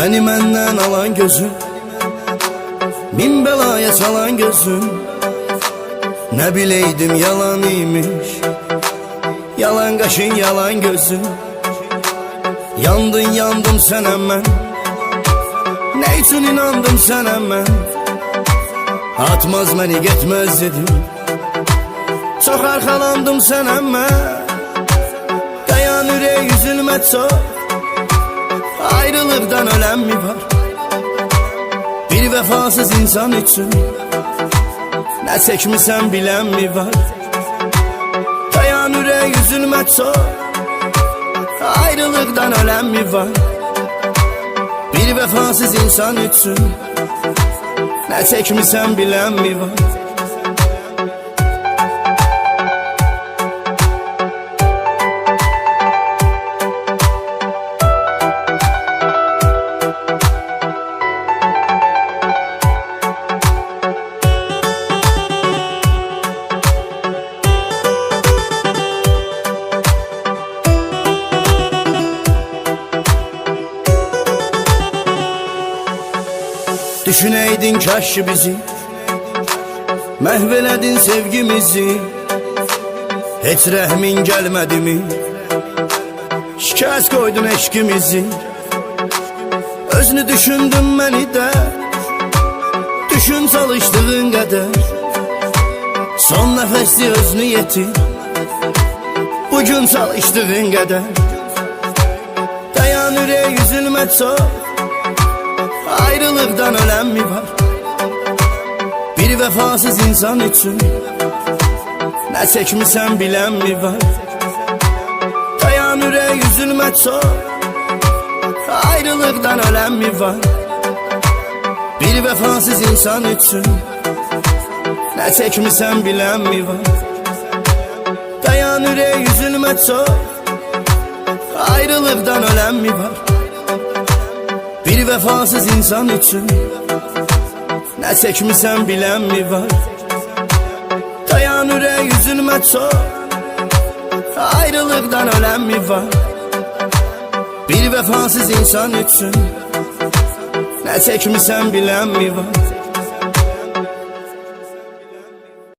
Məni məndən alan gözün, min belaya salan gözün. Nə bileydim yalan imiş, yalan qaşın, yalan gözün. Yandın yandım sənə mən, nə üçün inandım sənə mən? Atmaz məni getməz dedim, çox arxalandım sənə mən. Dayan ürək üzülmə çox, ayrılıqdan ölən mi var? Bir vəfasız insan üçün nə çəkmisən bilən mi var? Dayan ürək üzülmə çox, ayrılıqdan ölən mi var? Bir vəfasız insan üçün nə çəkmisən bilən mi var? Düşüneydin kaş bizi, məhv sevgimizi. Heç rəhmin gəlmədi mi? Şikəst qoydun eşkimizi. Özünü düşündün məni də, düşün çalışdığın qədər. Son nəfəsli özünü yetir, bugün çalışdığın qədər. Dayan ürək üzülmə çox, ayrılıqdan ölən mi var? Bir vəfasız insan üçün nə çəkmisən bilən mi var? Dayan ürək üzülmə çox, ayrılıqdan ölən mi var? Bir vəfasız insan üçün nə çəkmisən bilən mi var? Dayan ürək üzülmə çox, ayrılıqdan ölən mi var? Bir vəfasız insan üçün nə çəkmisən bilən mi var? Dayan ürək üzülmə çox, ayrılıqdan ölən mi var? Bir vəfasız insan üçün nə çəkmisən bilən mi var?